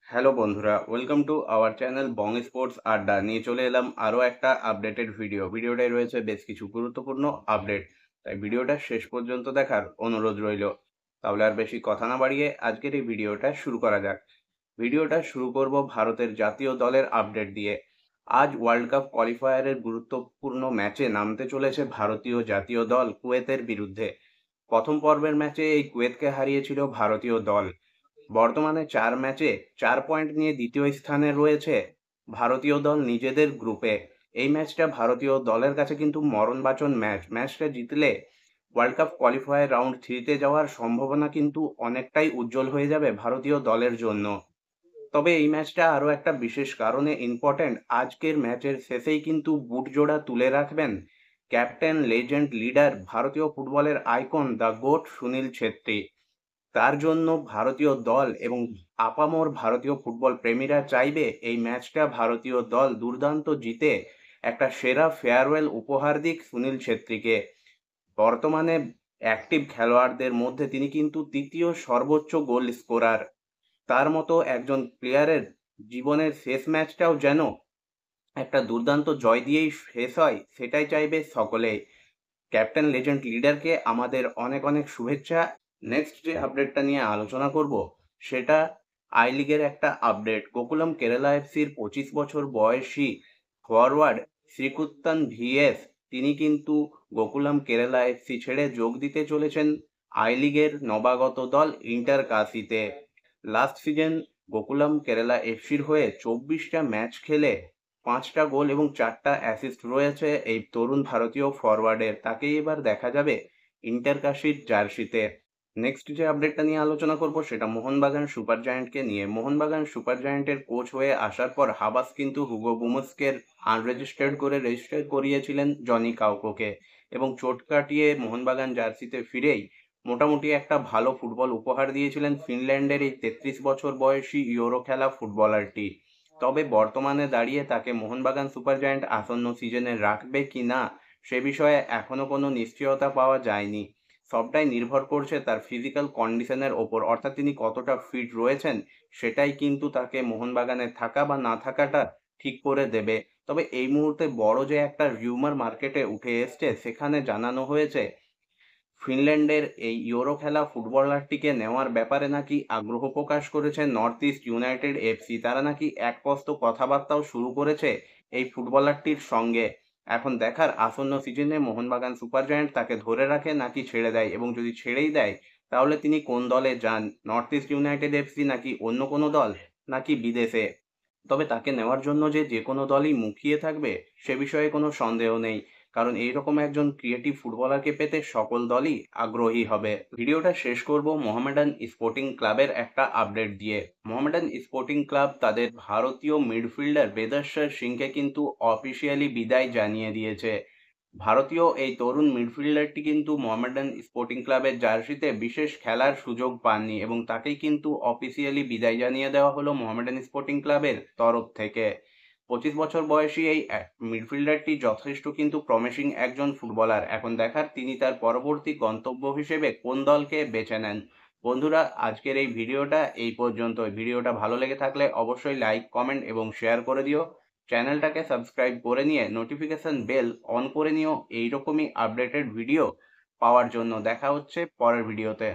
Hello বন্ধুরা, welcome to our channel Bong sports আড্ডা। নিয়ে চলে এলাম আরও একটা আপডেটেড ভিডিওটায় রয়েছে বেশ কিছু গুরুত্বপূর্ণ আপডেট, তাই ভিডিওটা শেষ পর্যন্ত দেখার অনুরোধ রইল। তাহলে আর বেশি কথা না বাড়িয়ে আজকের এই ভিডিওটা শুরু করা যাক। ভিডিওটা শুরু করব ভারতের জাতীয় দলের আপডেট দিয়ে। আজ ওয়ার্ল্ড কাপ কোয়ালিফায়ারের গুরুত্বপূর্ণ ম্যাচে নামতে চলেছে ভারতীয় জাতীয় দল কুয়েতের বিরুদ্ধে। প্রথম পর্বের ম্যাচে এই কুয়েতকে হারিয়েছিল ভারতীয় দল। বর্তমানে 4 ম্যাচে 4 পয়েন্ট নিয়ে দ্বিতীয় স্থানে রয়েছে ভারতীয় দল নিজেদের গ্রুপে। এই ম্যাচটা ভারতীয় দলের কাছে কিন্তু মরণবাচন ম্যাচটা জিতলে ওয়ার্ল্ড কাপ কোয়ালিফায়ার রাউন্ড 3 তে যাওয়ার সম্ভাবনা কিন্তু অনেকটাই উজ্জ্বল হয়ে যাবে ভারতীয় দলের জন্য। তবে এই ম্যাচটা আরও একটা বিশেষ কারণে ইম্পর্ট্যান্ট। আজকের ম্যাচের শেষেই কিন্তু বুট জোড়া তুলে রাখবেন ক্যাপ্টেন, লেজেন্ড, লিডার, ভারতীয় ফুটবলের icon the goat Sunil Chhetri. তার জন্য ভারতীয় দল এবং আপামর ভারতীয় ফুটবল প্রেমীরা চাইবে এই ম্যাচটা ভারতীয় দল দুর্দান্ত জিতে একটা সেরা ফেয়ারওয়েল উপহার দিক সুনীল ছেত্রীকে। বর্তমানে অ্যাক্টিভ খেলোয়াড়দের মধ্যে তিনি কিন্তু তৃতীয় সর্বোচ্চ গোল স্কোরার। তার মতো একজন প্লেয়ারের জীবনের শেষ ম্যাচটাও যেন একটা দুর্দান্ত জয় দিয়েই শেষ হয়, সেটাই চাইবে সকলেই। ক্যাপ্টেন, লেজেন্ড, লিডারকে আমাদের অনেক অনেক শুভেচ্ছা। নেক্সট যে আপডেটটা নিয়ে আলোচনা করব সেটা আই লিগের একটা আপডেট। গোকুলাম কেরালা এফসির 25 বছর বয়সী ফরওয়ার্ড শ্রীকুত্তান ভিএস তিনি কিন্তু গোকুলাম কেরালা এফসি ছেড়ে যোগ দিতে চলেছেন আই লিগের নবাগত দল ইন্টার কাশিতে। লাস্ট সিজন গোকুলাম কেরালা এফসির হয়ে 24টা ম্যাচ খেলে 5টা গোল এবং 4টা অ্যাসিস্ট রয়েছে এই তরুণ ভারতীয় ফরওয়ার্ডের। তাকেই এবার দেখা যাবে ইন্টার কাশির জার্সিতে। নেক্সট যে আপডেটটা নিয়ে আলোচনা করব সেটা মোহনবাগান সুপার জায়ান্টকে নিয়ে। মোহনবাগান সুপার জায়ান্টের কোচ হয়ে আসার পর হাবাস কিন্তু হুগো বুমসকে আনরেজিস্টার্ড করে রেজিস্টার করিয়েছিলেন জনি কাউকোকে, এবং চোট কাটিয়ে মোহনবাগান জার্সিতে ফিরেই মোটামুটি একটা ভালো ফুটবল উপহার দিয়েছিলেন ফিনল্যান্ডের এই 33 বছর বয়সী ইউরো খেলা ফুটবলারটি। তবে বর্তমানে দাঁড়িয়ে তাকে মোহনবাগান সুপার জায়ান্ট আসন্ন সিজনে রাখবে কি না সে বিষয়ে এখনো কোনো নিশ্চয়তা পাওয়া যায়নি। সবটাই নির্ভর করছে তার ফিজিক্যাল কন্ডিশনের ওপর, অর্থাৎ তিনি কতটা ফিট রয়েছেন সেটাই কিন্তু তাকে মোহনবাগানে থাকা বা না থাকাটা ঠিক করে দেবে। তবে এই মুহূর্তে বড় যে একটা রিউমার মার্কেটে উঠে এসছে সেখানে জানানো হয়েছে ফিনল্যান্ডের এই ইউরো খেলা ফুটবলারটিকে নেওয়ার ব্যাপারে নাকি আগ্রহ প্রকাশ করেছে নর্থ ইস্ট ইউনাইটেড এফসি। তারা নাকি একপস্ত কথাবার্তাও শুরু করেছে এই ফুটবলারটির সঙ্গে। এখন দেখার আসন্ন সিজনে মোহনবাগান সুপার জায়ান্ট তাকে ধরে রাখে নাকি ছেড়ে দেয়, এবং যদি ছেড়েই দেয় তাহলে তিনি কোন দলে যান, নর্থ ইস্ট ইউনাইটেড এফসি নাকি অন্য কোনো দল, নাকি বিদেশে। তবে তাকে নেওয়ার জন্য যে কোনো দলই মুখিয়ে থাকবে সে বিষয়ে কোনো সন্দেহ নেই, কারণ এইরকম একজন ক্রিয়েটিভ ফুটবলারকে পেতে সকল দলই আগ্রহী হবে। ভিডিওটা শেষ করব মোহামেডান স্পোর্টিং ক্লাবের একটা আপডেট দিয়ে। মোহামেডান স্পোর্টিং ক্লাব তাদের ভারতীয় মিডফিল্ডার বেদার্শর সিংকে কিন্তু অফিসিয়ালি বিদায় জানিয়ে দিয়েছে। ভারতীয় এই তরুণ মিডফিল্ডারটি কিন্তু মোহামেডান স্পোর্টিং ক্লাবের জার্সিতে বিশেষ খেলার সুযোগ পাননি, এবং তাকেই কিন্তু অফিসিয়ালি বিদায় জানিয়ে দেওয়া হলো মোহামেডান স্পোর্টিং ক্লাবের তরফ থেকে। 25 বছর বয়সী এই মিডফিল্ডারটি যথেষ্ট কিন্তু প্রমিসিং একজন ফুটবলার। এখন দেখার তিনি তার পরবর্তী গন্তব্য হিসেবে কোন দলকে বেছে নেন। বন্ধুরা, আজকের এই ভিডিওটা এই পর্যন্ত। ভিডিওটা ভালো লেগে থাকলে অবশ্যই লাইক, কমেন্ট এবং শেয়ার করে দিও। চ্যানেলটাকে সাবস্ক্রাইব করে নিয়ে নোটিফিকেশন বেল অন করে নিও এইরকমই আপডেটেড ভিডিও পাওয়ার জন্য। দেখা হচ্ছে পরের ভিডিওতে।